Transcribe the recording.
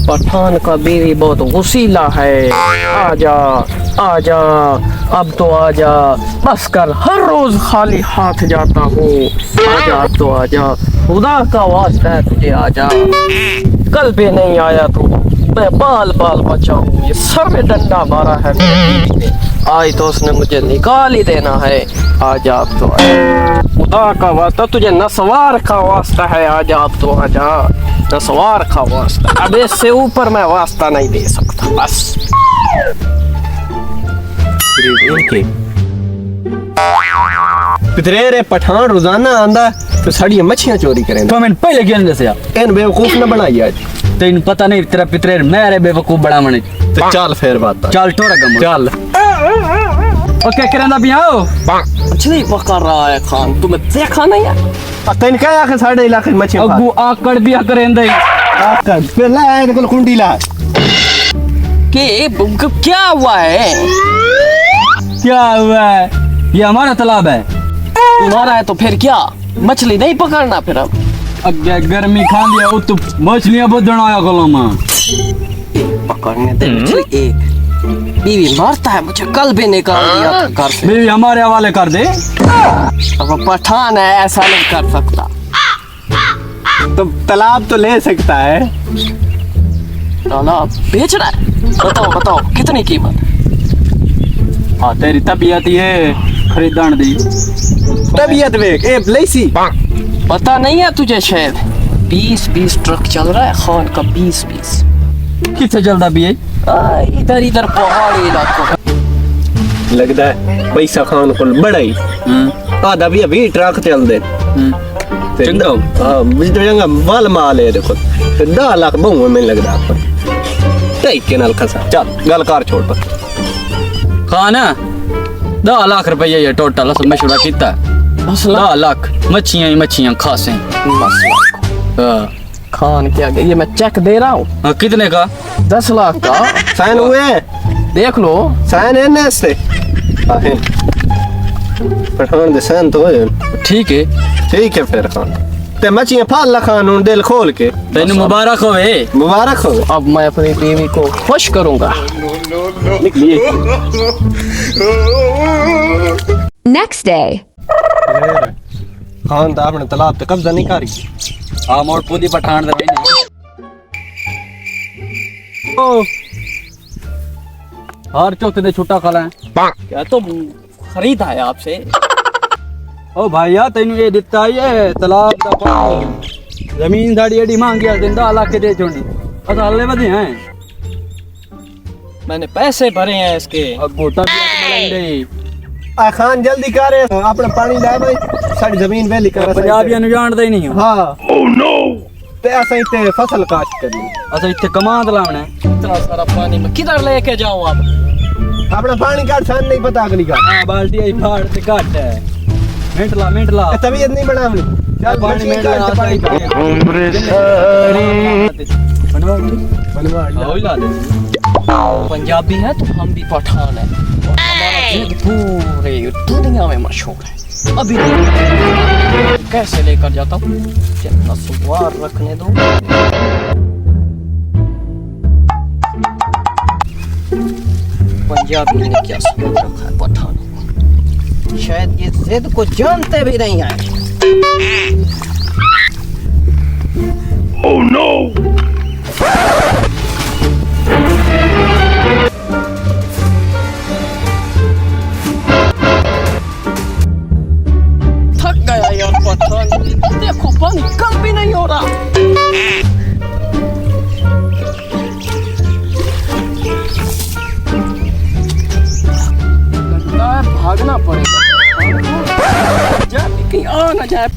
पठान का बीवी बहुत गुस्सीला है। आजा आजा, अब तो आजा, बस कर, हर रोज खाली हाथ जाता हूँ। आजा अब तो आजा, खुदा का वास्ता है तुझे आजा। कल भी नहीं आया तू, मैं बाल बाल बचाऊं। ये सर में डंडा मारा है मेरी बीवी ने, आज तो उसने मुझे निकाल ही देना है। आजा अब तो आजा, खुदा का वास्ता तुझे नसवार का वास्ता है। आजा अब तो आजा, नसवार का वास्ता। अब इससे ऊपर मैं वास्ता नहीं दे सकता। बस पितरे रे पठान रोजाना आंदा तो साड़ी मच्छियां चोरी करें। तो मैंने पहले क्यों नहीं दसिया? इन बेवकूफ न बनाई आज। तेन पता नहीं तेरा पितरे मेरे बेवकूफ बड़ा मने। तो चल फिर बात चल टोरा गम चल। ओके करंदा भी आओ। मछली पकड़ रहा है खान, तुम्हें देखा नहीं है? तैन क्या आखे साढ़े इलाके मच्छियां अगू आकड़ भी करेंदा आकर पहले आए इनको कुंडी ला के क्या हुआ है? क्या हुआ है? ये हमारा तालाब है। तुम्हारा है तो फिर क्या, मछली नहीं पकड़ना फिर? अब अगे गर्मी खा लिया वो तो मछलियां बदन आया कलमा पकड़ने दे मछली। एक बीवी मारता है मुझे, कल भी निकाल दिया था घर से। बीवी हमारे हवाले कर दे। अब पठान है, ऐसा नहीं कर सकता। तो तालाब तो ले सकता है। तालाब बेच रहा है? बताओ बताओ कितनी कीमत? हाँ तेरी तबीयत ये खरीदन दी तबीयत देख ए लेसी। पता नहीं है तुझे शायद 20-20 ट्रक चल रहा है खान का। 20-20 किसे चलता भी है? इधर इधर पहाड़ी इलाकों। लगता है पैसा खान को बड़ा ही आधा भी अभी ट्रक चल दे। चंगा हाँ मुझे चंगा माल माल है देखो। 10 लाख बहु में लगता आपको ठीक के नाल खसा। चल गल कार छोड़ पर खाना 10 लाख रुपया ये टोटल मशवरा किया। 10 लाख मच्छियां ही मच्छियां खासे। हाँ खान क्या गया, ये मैं चेक दे रहा हूँ। कितने का? 10 लाख का साइन हुए देख लो। साइन है ना से पठान दे साइन तो है। ठीक है फिर खान ते मच्छियां फाल खान हूं दिल खोल के। तेन मुबारक होवे। मुबारक हो। अब मैं अपनी बीवी को खुश करूंगा। निकलिए। Next day. खान दा अपने तालाब पे कब्जा नहीं करी। आ मोड़ पूरी पठान दे नहीं। ओ हर चौथे दे छुट्टा खाला है। क्या तो खरीदा है आपसे? ओ भैया तेन ये दिता ये तालाब दा पानी जमीन दाड़ी एडी मांग गया जिंदा लाख के दे छोड़ी असाले बदे हैं। मैंने पैसे भरे हैं इसके। अब गोटा भी आ खान जल्दी कर अपना पानी ला भाई सारी जमीन वेली कर। पंजाबियां नु जानदे ही नहीं हो। हां ओह नो ते ऐसा ही ते फसल काट करनी। अच्छा इत्थे कमांद लावना है। इतना सारा पानी मैं किधर लेके जाऊं? अब अपना पानी काट सान नहीं पता अगली का। हां बाल्टी आई फाड़ ते काट है। मिनट ला तबीयत नहीं बनावनी। चल पानी में पानी उम्र सारी बनवा ला दे। पंजाबी है तो हम भी पठान है। हमारा जिद पूरे दुनिया में मशहूर है। अभी कैसे लेकर जाता हूँ, जितना सुवार रखने दो। पंजाबी ने क्या समझ रखा है पठान, शायद ये जिद को जानते भी नहीं है। ओह नो थक गया यार पठान, देखो पानी कम भी नहीं हो रहा। लगता है भागना पड़ेगा, कहीं आ ना जाए।